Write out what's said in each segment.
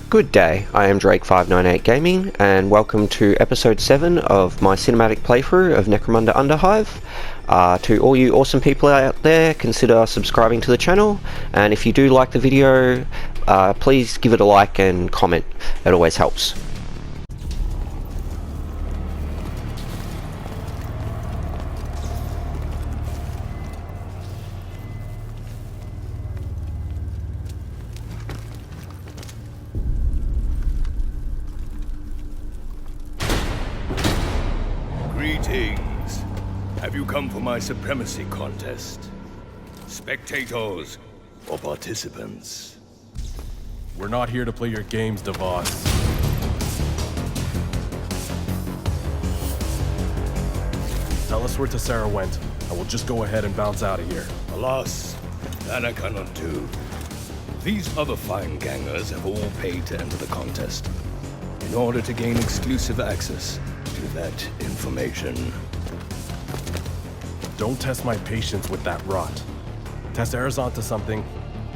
Good day, I am Drake598 Gaming, and welcome to episode 7 of my cinematic playthrough of Necromunda Underhive. To all you awesome people out there, consider subscribing to the channel, and if you do like the video, please give it a like and comment. It always helps. Greetings. Have you come for my supremacy contest? Spectators or participants? We're not here to play your games, DeVos. Tell us where Tessera went, and we'll just go ahead and bounce out of here. Alas, that I cannot do. These other fine gangers have all paid to enter the contest in order to gain exclusive access to that information. Don't test my patience with that rot. Tessera's onto something,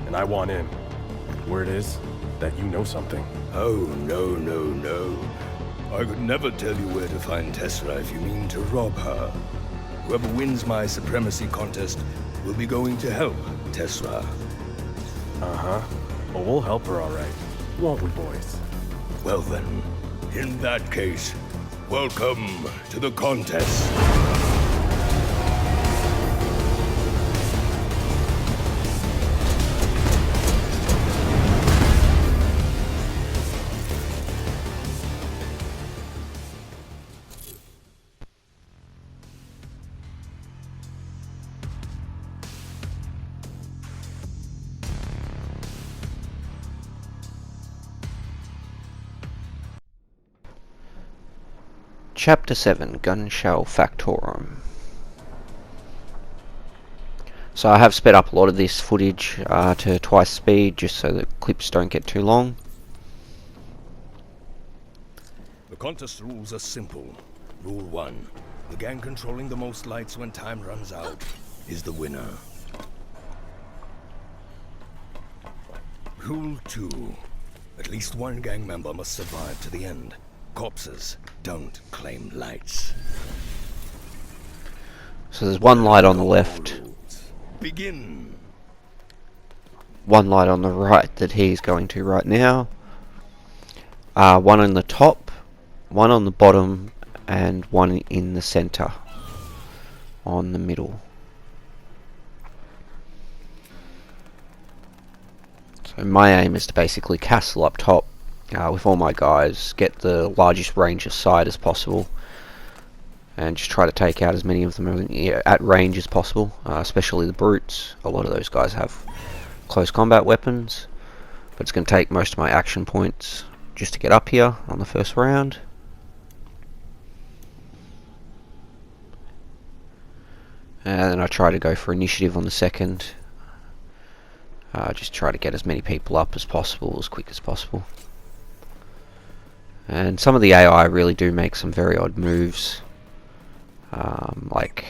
and I want in. Word is that you know something. Oh, no. I could never tell you where to find Tessera if you mean to rob her. Whoever wins my supremacy contest will be going to help Tessera. Uh-huh. Well, we'll help her all right. Won't we, boys? Well then, in that case, welcome to the contest. Chapter 7, Gunshell Factorum. So I have sped up a lot of this footage to twice speed, just so that clips don't get too long. The contest rules are simple. Rule 1. The gang controlling the most lights when time runs out is the winner. Rule 2. At least one gang member must survive to the end. Corpses don't claim lights. So there's one light on the left, Begin. one light on the right that he's going to right now, one on the top, one on the bottom, and one in the center on the middle. So my aim is to basically castle up top with all my guys, get the largest range of sight as possible, and just try to take out as many of them at range as possible, especially the brutes. A lot of those guys have close combat weapons, but it's going to take most of my action points just to get up here on the first round. And then I try to go for initiative on the second. Just try to get as many people up as possible, as quick as possible. And some of the AI really do make some very odd moves, like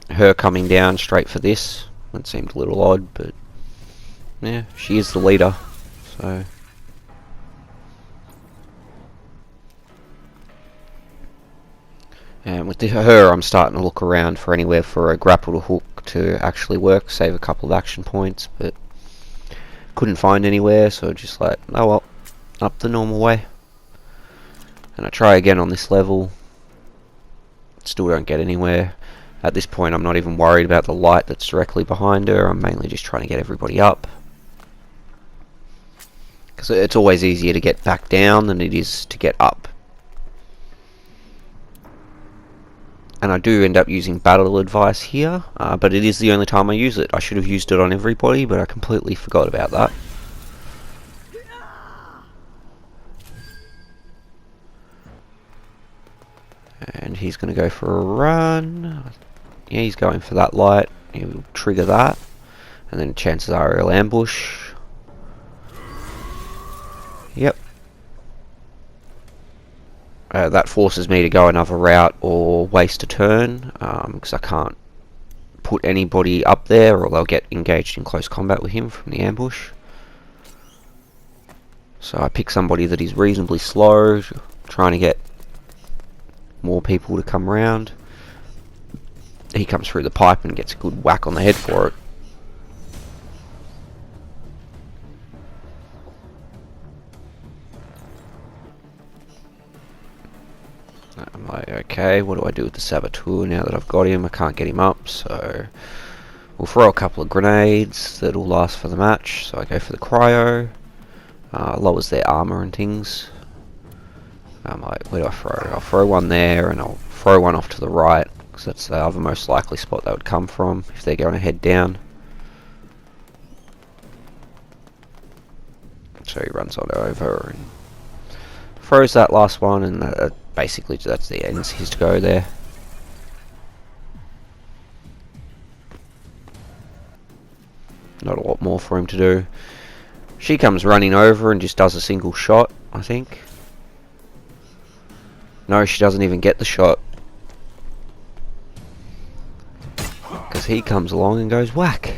her coming down straight for this. That seemed a little odd, but yeah, she is the leader, so. And with her, I'm starting to look around for anywhere for a grapple to hook to actually work, save a couple of action points, but couldn't find anywhere, so just like, oh well, up the normal way. And I try again on this level, still don't get anywhere. At this point I'm not even worried about the light that's directly behind her, I'm mainly just trying to get everybody up. Because it's always easier to get back down than it is to get up. And I do end up using battle advice here, but it is the only time I use it. I should have used it on everybody, but I completely forgot about that. And he's going to go for a run. Yeah, he's going for that light. He'll trigger that. And then chances are he'll ambush. Yep. That forces me to go another route or waste a turn, because I can't put anybody up there or they'll get engaged in close combat with him from the ambush. So I pick somebody that is reasonably slow, trying to get more people to come around. He comes through the pipe and gets a good whack on the head for it. I'm like, okay, what do I do with the Saboteur now that I've got him? I can't get him up, so we'll throw a couple of grenades that'll last for the match. So I go for the cryo. Lowers their armor and things. I'm like, where do I throw? I'll throw one there, and I'll throw one off to the right, because that's the other most likely spot they would come from if they're going to head down. So he runs on over and throws that last one, and basically that's the end. He's to go there. Not a lot more for him to do. She comes running over and just does a single shot, I think. No, she doesn't even get the shot. Because he comes along and goes whack.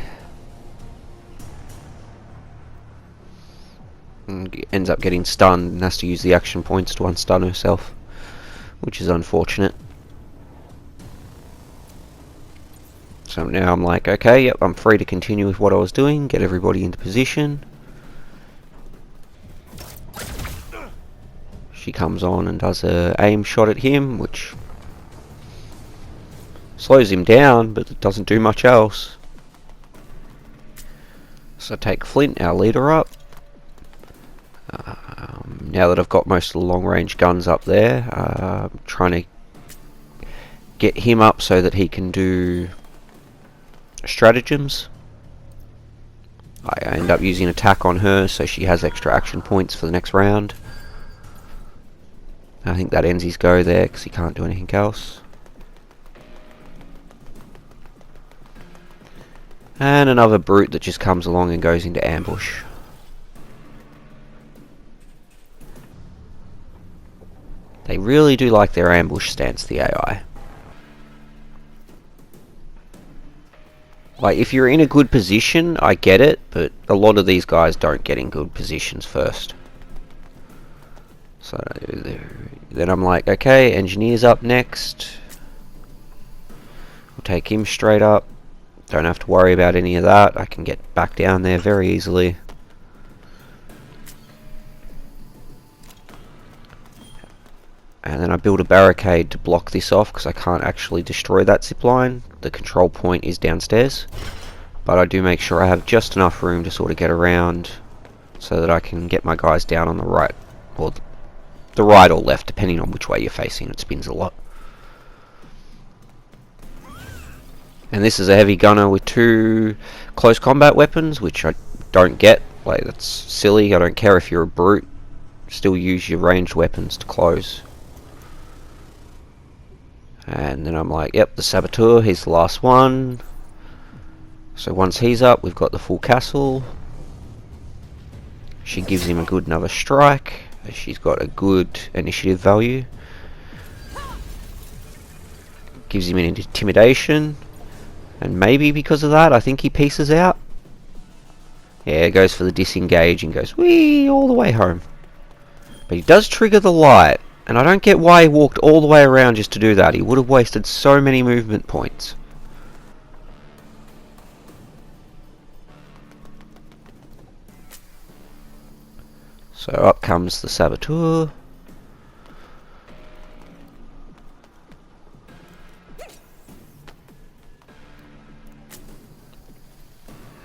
And ends up getting stunned and has to use the action points to unstun herself, which is unfortunate. So now I'm like, okay, yep, I'm free to continue with what I was doing, get everybody into position. She comes on and does a aim shot at him, which slows him down, but it doesn't do much else. So I take Flint, our leader, up. Now that I've got most of the long-range guns up there, I'm trying to get him up so that he can do stratagems. I end up using attack on her, so she has extra action points for the next round. I think that ends his go there, because he can't do anything else. And another brute that just comes along and goes into ambush. They really do like their ambush stance, the AI. Like, if you're in a good position, I get it, but a lot of these guys don't get in good positions first. So then I'm like, okay, engineer's up next. We'll take him straight up. Don't have to worry about any of that. I can get back down there very easily. And then I build a barricade to block this off, because I can't actually destroy that zipline. The control point is downstairs. But I do make sure I have just enough room to sort of get around, so that I can get my guys down on the right, or the right or left, depending on which way you're facing. It spins a lot. And this is a heavy gunner with 2 close combat weapons, which I don't get. Like, that's silly. I don't care if you're a brute. Still use your ranged weapons to close. And then I'm like, yep, the Saboteur, he's the last one. So once he's up, we've got the full castle. She gives him a good another strike. She's got a good initiative value. Gives him an intimidation. And maybe because of that, I think he pieces out. Yeah, goes for the disengage and goes whee all the way home. But he does trigger the light. And I don't get why he walked all the way around just to do that. He would have wasted so many movement points. So up comes the Saboteur.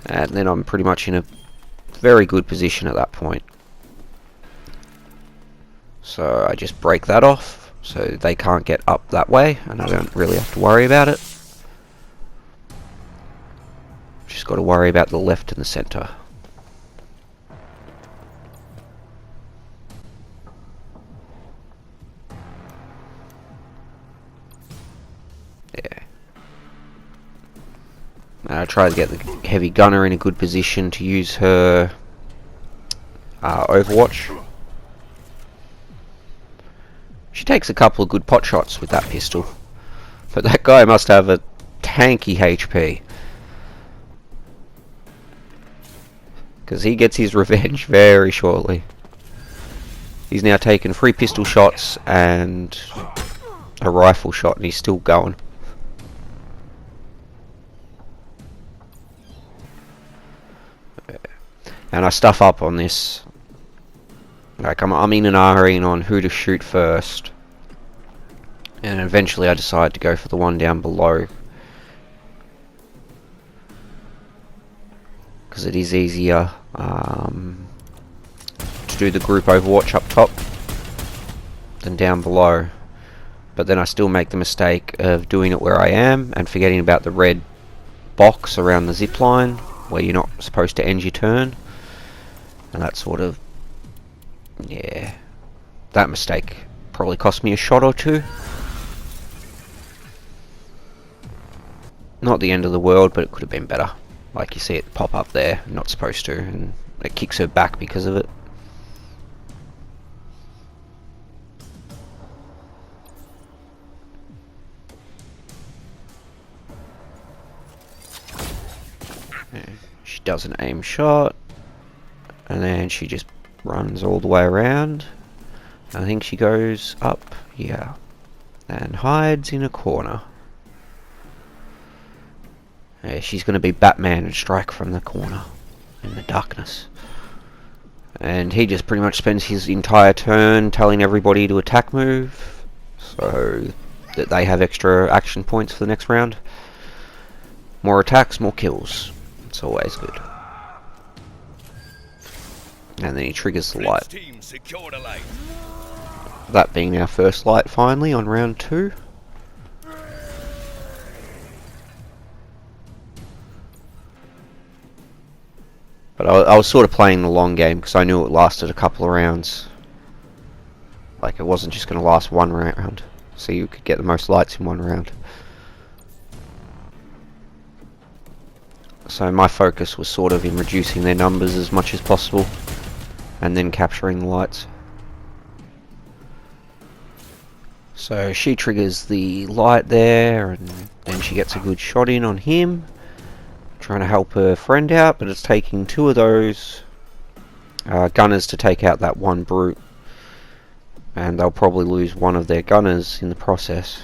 And then I'm pretty much in a very good position at that point. So I just break that off, so they can't get up that way, and I don't really have to worry about it. Just got to worry about the left and the center. Yeah. And I try to get the heavy gunner in a good position to use her Overwatch. She takes a couple of good pot shots with that pistol. But that guy must have a tanky HP. Because he gets his revenge very shortly. He's now taken 3 pistol shots and a rifle shot, and he's still going. And I stuff up on this. Like, I'm in an hurry on who to shoot first. And eventually I decide to go for the one down below. Because it is easier to do the group overwatch up top than down below. But then I still make the mistake of doing it where I am and forgetting about the red box around the zip line where you're not supposed to end your turn. And that sort of, yeah, that mistake probably cost me a shot or two. Not the end of the world, but it could have been better. Like, you see it pop up there, not supposed to, and it kicks her back because of it. She does an aim shot, and then she just runs all the way around. I think she goes up, yeah, and hides in a corner. Yeah, she's going to be Batman and strike from the corner in the darkness. And he just pretty much spends his entire turn telling everybody to attack move, so that they have extra action points for the next round. More attacks, more kills. It's always good. And then he triggers the light. That being our first light finally on round 2. But I was sort of playing the long game because I knew it lasted a couple of rounds. Like, it wasn't just going to last one round, so you could get the most lights in one round. So my focus was sort of in reducing their numbers as much as possible, and then capturing the lights. So she triggers the light there, and then she gets a good shot in on him, trying to help her friend out, but it's taking 2 of those gunners to take out that one brute, and they'll probably lose one of their gunners in the process.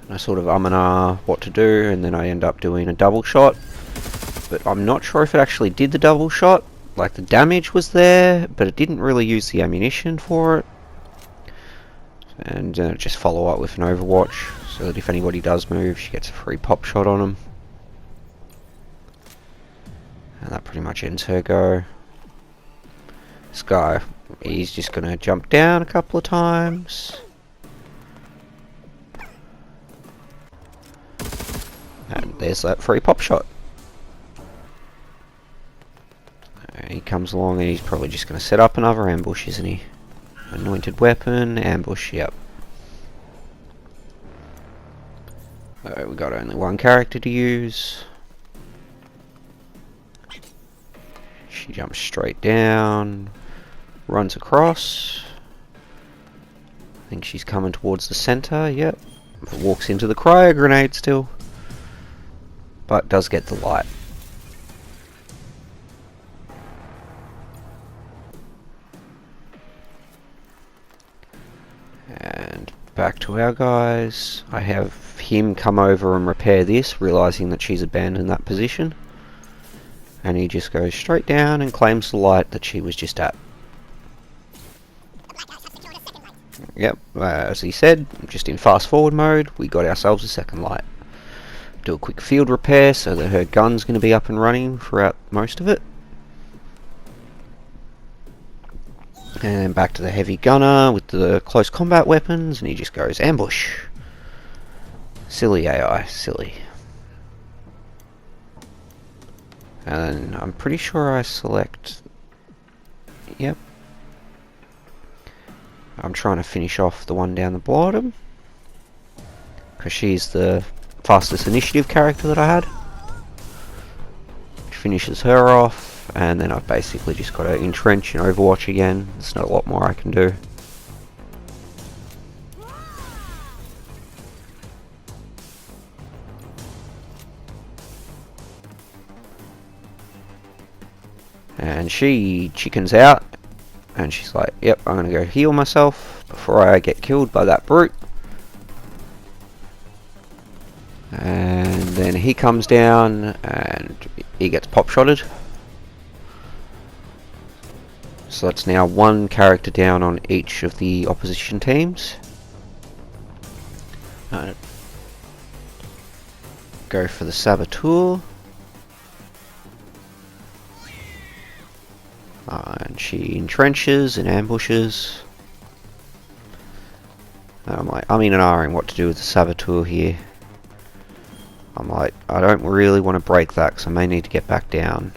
And I sort of and ah what to do, and then I end up doing a double shot, but I'm not sure if it actually did the double shot. Like, the damage was there, but it didn't really use the ammunition for it. And just follow up with an overwatch, so that if anybody does move, she gets a free pop shot on them. And that pretty much ends her go. This guy, he's just going to jump down a couple of times. And there's that free pop shot. He comes along and he's probably just going to set up another ambush, isn't he? Anointed weapon, ambush, yep. We got only one character to use. She jumps straight down, runs across. I think she's coming towards the center, yep. Walks into the cryo grenade still. But does get the light. And back to our guys. I have him come over and repair this, realizing that she's abandoned that position. And he just goes straight down and claims the light that she was just at. Yep, as he said, just in fast forward mode, we got ourselves a second light. Do a quick field repair so that her gun's going to be up and running throughout most of it. And back to the heavy gunner with the close combat weapons, and he just goes ambush. Silly AI, silly. And I'm pretty sure I select... Yep. I'm trying to finish off the one down the bottom, because she's the fastest initiative character that I had. Which finishes her off, and then I've basically just got to entrench and overwatch again. There's not a lot more I can do. And she chickens out And she's like, yep, I'm gonna go heal myself before I get killed by that brute. And then he comes down and he gets pop-shotted. So that's now one character down on each of the opposition teams. Go for the Saboteur. And she entrenches and ambushes. I'm like, I'm in and ahhing what to do with the Saboteur here. I'm like, I don't really want to break that because I may need to get back down.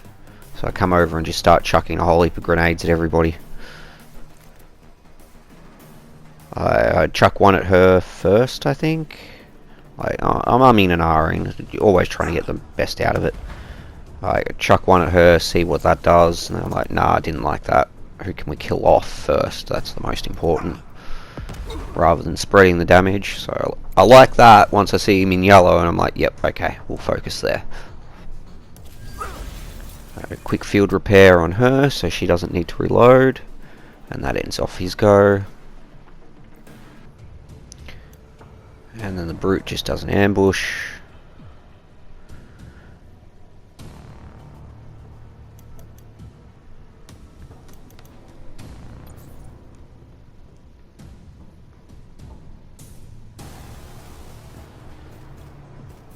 So I come over and just start chucking a whole heap of grenades at everybody. I chuck one at her first, I think. I'm in and ahhing, always trying to get the best out of it. I chuck one at her, see what that does, and I'm like, nah, I didn't like that. Who can we kill off first? That's the most important. Rather than spreading the damage. So I like that once I see him in yellow, and I'm like, yep, okay, we'll focus there. A quick field repair on her, so she doesn't need to reload. And that ends off his go. And then the brute just does an ambush.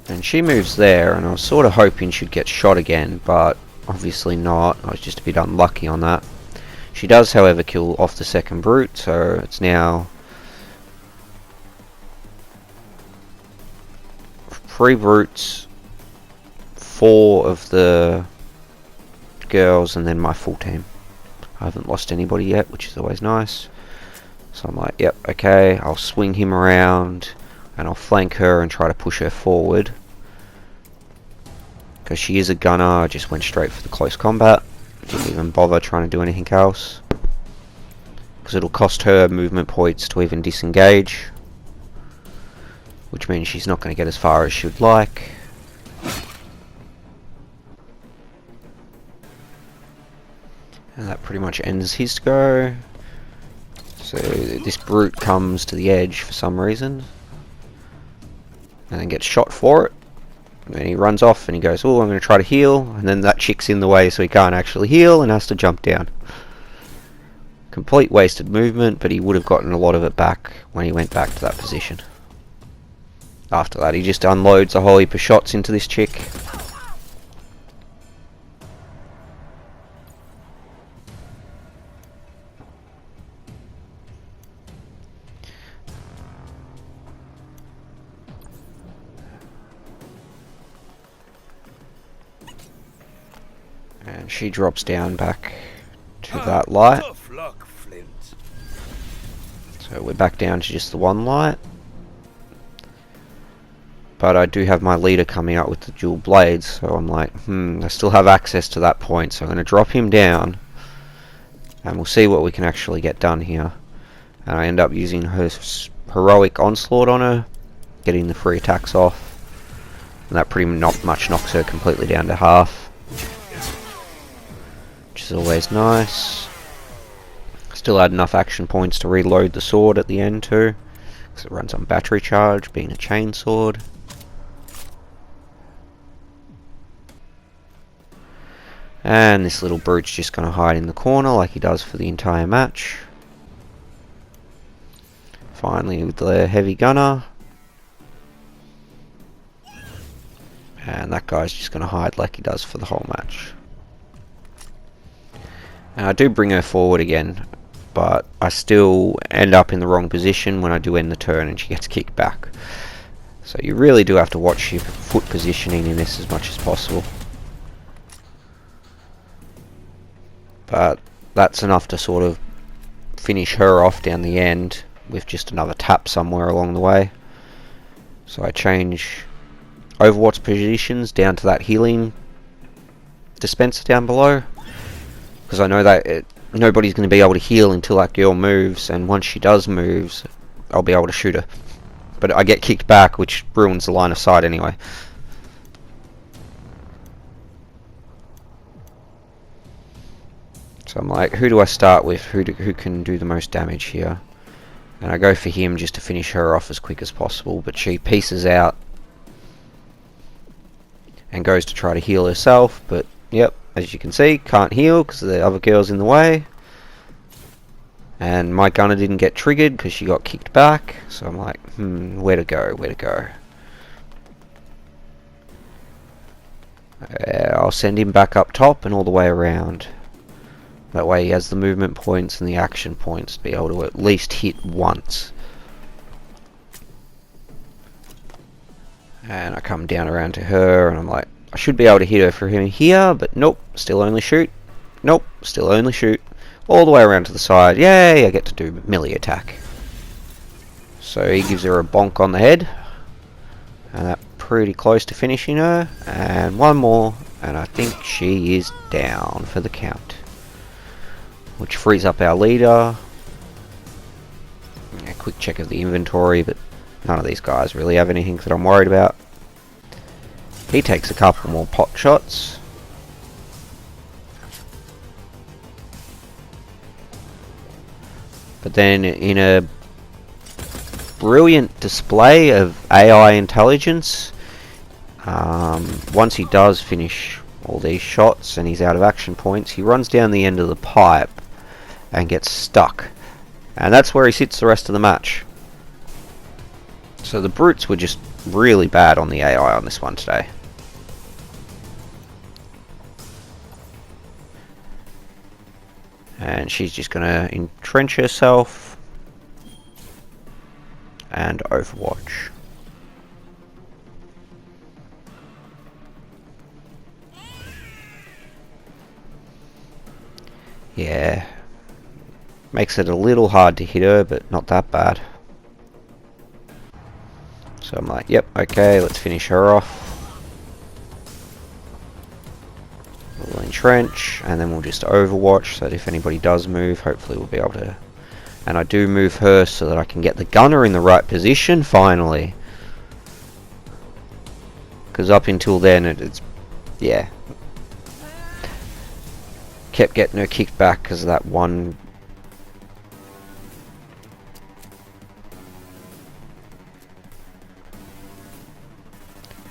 And she moves there, and I was sort of hoping she'd get shot again, but obviously not. I was just a bit unlucky on that. She does, however, kill off the second brute, so it's now 3 brutes, 4 of the girls, and then my full team. I haven't lost anybody yet, which is always nice. So I'm like, yep, okay, I'll swing him around, and I'll flank her and try to push her forward. Because she is a gunner, I just went straight for the close combat. Didn't even bother trying to do anything else. Because it'll cost her movement points to even disengage. Which means she's not going to get as far as she would like. And that pretty much ends his go. So this brute comes to the edge for some reason. And then gets shot for it. And then he runs off and he goes, oh, I'm going to try to heal. And then that chick's in the way so he can't actually heal and has to jump down. Complete wasted movement, but he would have gotten a lot of it back when he went back to that position. After that, he just unloads a whole heap of shots into this chick. And she drops down back to that light. So we're back down to just the one light. But I do have my leader coming out with the dual blades, so I'm like, I still have access to that point, so I'm going to drop him down. And we'll see what we can actually get done here. And I end up using her heroic onslaught on her, getting the free attacks off. And that pretty much knocks her completely down to half. Which is always nice. Still had enough action points to reload the sword at the end too, because it runs on battery charge, being a chain sword. And this little brute's just going to hide in the corner like he does for the entire match. Finally with the heavy gunner. And that guy's just going to hide like he does for the whole match. And I do bring her forward again, but I still end up in the wrong position when I do end the turn and she gets kicked back. So you really do have to watch your foot positioning in this as much as possible. But that's enough to sort of finish her off down the end with just another tap somewhere along the way. So I change Overwatch's positions down to that healing dispenser down below, because I know that nobody's going to be able to heal until that girl moves, and once she does moves, I'll be able to shoot her. But I get kicked back, which ruins the line of sight anyway. So I'm like, who do I start with? Who can do the most damage here? And I go for him just to finish her off as quick as possible, but she pieces out and goes to try to heal herself, but yep, as you can see, can't heal because the other girl's in the way. And my gunner didn't get triggered because she got kicked back, so I'm like, where to go, where to go? I'll send him back up top and all the way around. That way he has the movement points and the action points to be able to at least hit once. And I come down around to her and I'm like, I should be able to hit her from here, but nope, still only shoot. Nope, still only shoot. All the way around to the side. Yay, I get to do melee attack. So he gives her a bonk on the head. And that's pretty close to finishing her. And one more, and I think she is down for the count. Which frees up our leader. A quick check of the inventory, but none of these guys really have anything that I'm worried about. He takes a couple more pot shots. But then in a brilliant display of AI intelligence, once he does finish all these shots and he's out of action points, he runs down the end of the pipe and gets stuck, and that's where he sits the rest of the match. So the brutes were just really bad on the AI on this one today. And she's just gonna entrench herself and overwatch. Yeah. Makes it a little hard to hit her, but not that bad. So I'm like, yep, okay, let's finish her off. We'll entrench, and then we'll just overwatch, so that if anybody does move, hopefully we'll be able to... And I do move her so that I can get the gunner in the right position, finally. Because up until then, it's... yeah. Kept getting her kicked back because of that one...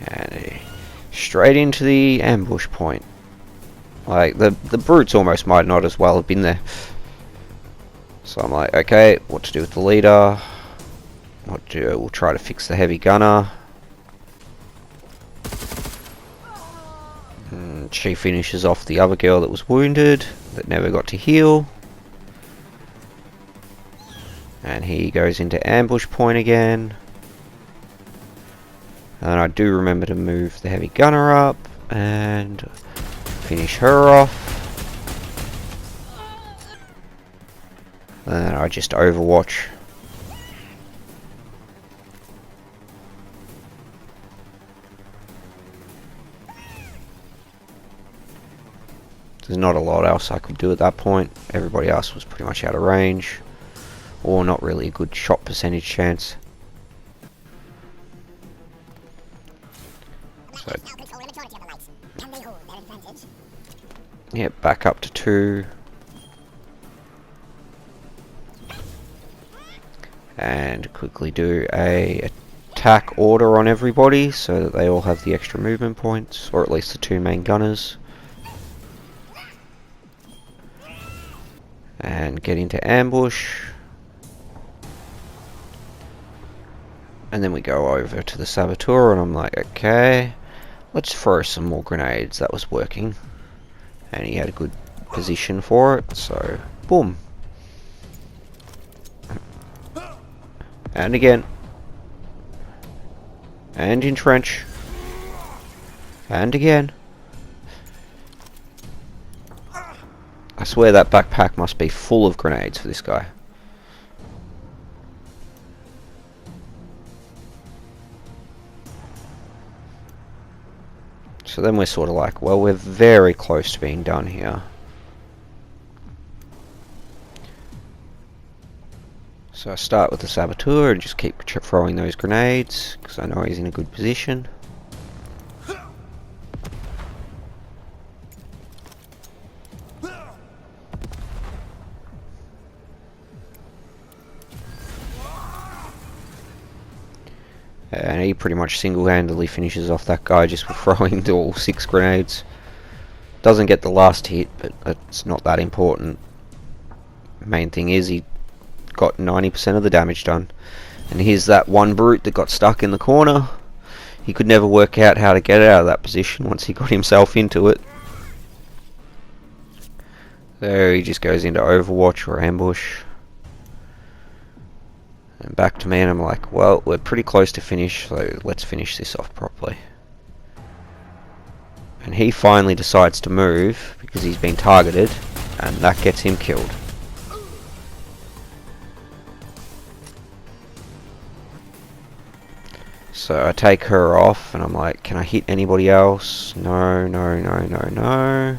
And straight into the ambush point. Like, the brutes almost might not as well have been there. So I'm like, okay, what to do with the leader? What to do? We'll try to fix the heavy gunner. And she finishes off the other girl that was wounded, that never got to heal. And he goes into ambush point again. And I do remember to move the heavy gunner up and finish her off. And then I just overwatch. There's not a lot else I could do at that point. Everybody else was pretty much out of range, or not really a good shot percentage chance. So, yeah, back up to 2. And quickly do a attack order on everybody so that they all have the extra movement points, or at least the 2 main gunners. And get into ambush. And then we go over to the saboteur and I'm like, okay, let's throw some more grenades. That was working. And he had a good position for it, so boom. And again. And entrench. And again. I swear that backpack must be full of grenades for this guy. So then we're sort of like, well, we're very close to being done here. So I start with the saboteur and just keep throwing those grenades, because I know he's in a good position. And he pretty much single-handedly finishes off that guy just with throwing all 6 grenades. Doesn't get the last hit, but it's not that important. Main thing is he got 90% of the damage done. And here's that one brute that got stuck in the corner. He could never work out how to get out of that position once he got himself into it. There he just goes into Overwatch or ambush. And back to me, and I'm like, well, we're pretty close to finish, so let's finish this off properly. And he finally decides to move because he's been targeted, and that gets him killed. So I take her off, and I'm like, can I hit anybody else? No, no, no, no, no.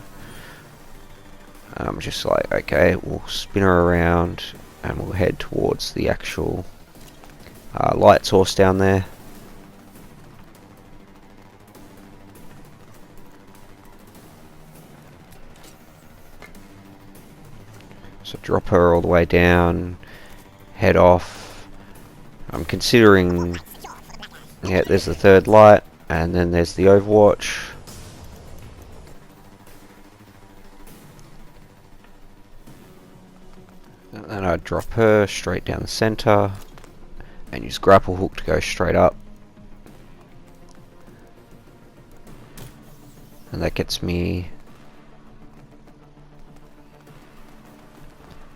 And I'm just like, okay, we'll spin her around, and we'll head towards the actual light source down there. So drop her all the way down, head off. I'm considering, yeah, there's the third light, and then there's the Overwatch. And then I drop her straight down the center, and use grapple hook to go straight up. And that gets me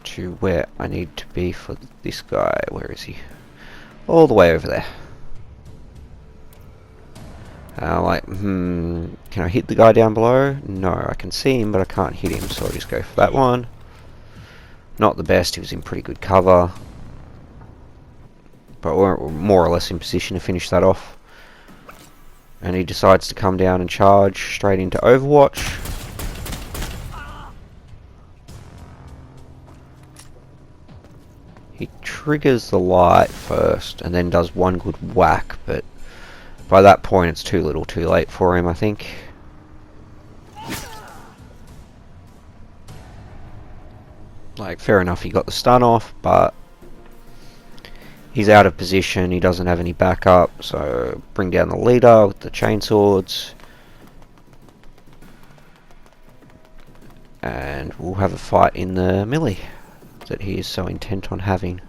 to where I need to be for this guy. Where is he? All the way over there. And I'm like, can I hit the guy down below? No, I can see him, but I can't hit him, so I'll just go for that one. Not the best, he was in pretty good cover. But we're more or less in position to finish that off. And he decides to come down and charge straight into Overwatch. He triggers the light first and then does one good whack, but by that point it's too little too late for him, I think. Like, fair enough, he got the stun off, but he's out of position, he doesn't have any backup, so bring down the leader with the chainswords. And we'll have a fight in the melee that he is so intent on having.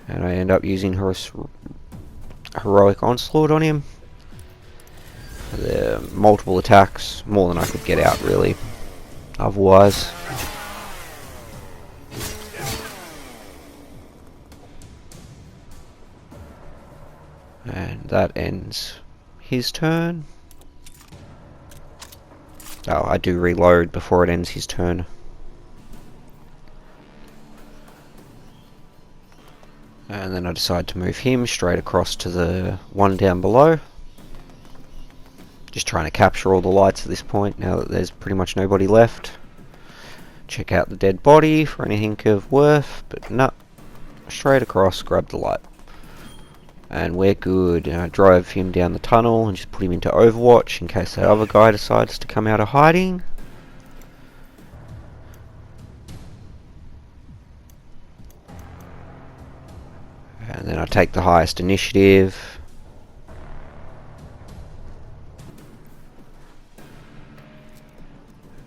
And I end up using heroic onslaught on him. The multiple attacks, more than I could get out really, otherwise. And that ends his turn. Oh, I do reload before it ends his turn. And then I decide to move him straight across to the one down below. Just trying to capture all the lights at this point, now that there's pretty much nobody left. Check out the dead body for anything of worth, but no. Straight across, grab the light. And we're good. And I drive him down the tunnel and just put him into Overwatch in case that other guy decides to come out of hiding. And then I take the highest initiative.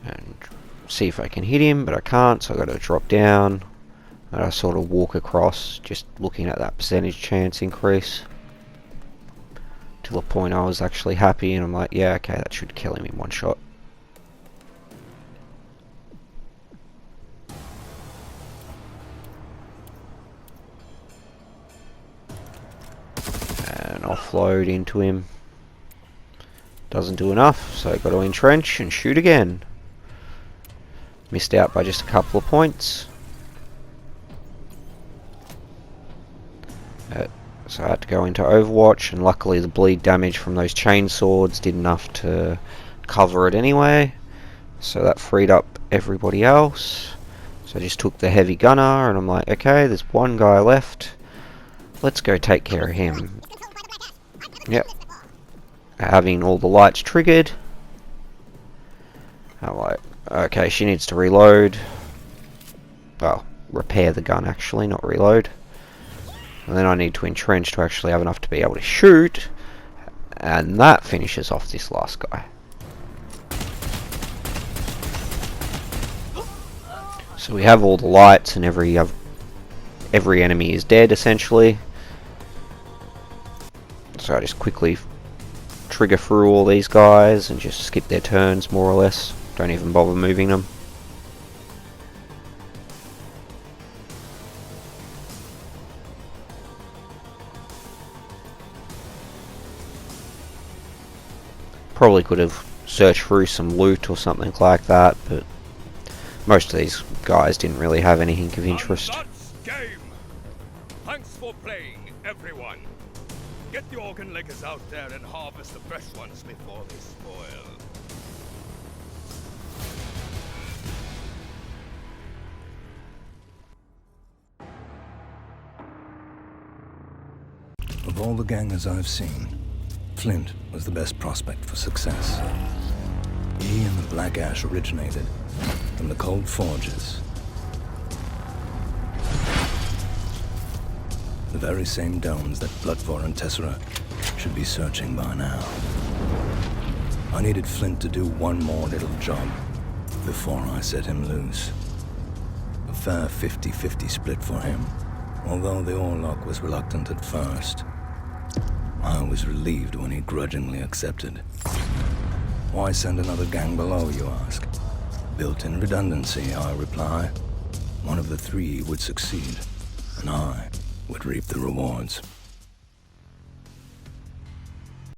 And see if I can hit him, but I can't, so I've got to drop down. And I sort of walk across, just looking at that percentage chance increase. Till a point I was actually happy, and I'm like, yeah, okay, that should kill him in one shot. And offload into him. Doesn't do enough, so I've got to entrench and shoot again. Missed out by just a couple of points. So I had to go into Overwatch, and luckily the bleed damage from those chain swords did enough to cover it anyway. So that freed up everybody else. So I just took the heavy gunner, and I'm like, okay, there's one guy left. Let's go take care of him. Yep. Having all the lights triggered. I'm like, okay, she needs to reload. Well, repair the gun actually, not reload. And then I need to entrench to actually have enough to be able to shoot. And that finishes off this last guy. So we have all the lights and every enemy is dead essentially. So I just quickly trigger through all these guys and just skip their turns more or less. Don't even bother moving them. Probably could have searched through some loot or something like that, but most of these guys didn't really have anything of interest. And that's game. Thanks for playing, everyone. Get the organ leggers out there and harvest the fresh ones before they spoil. Of all the gangers I've seen, Flint was the best prospect for success. He and the Black Ash originated from the Cold Forges. The very same domes that Bloodvor and Tessera should be searching by now. I needed Flint to do one more little job before I set him loose. A fair 50-50 split for him, although the Orlok was reluctant at first. I was relieved when he grudgingly accepted. Why send another gang below, you ask? Built-in redundancy, I reply. One of the three would succeed, and I would reap the rewards.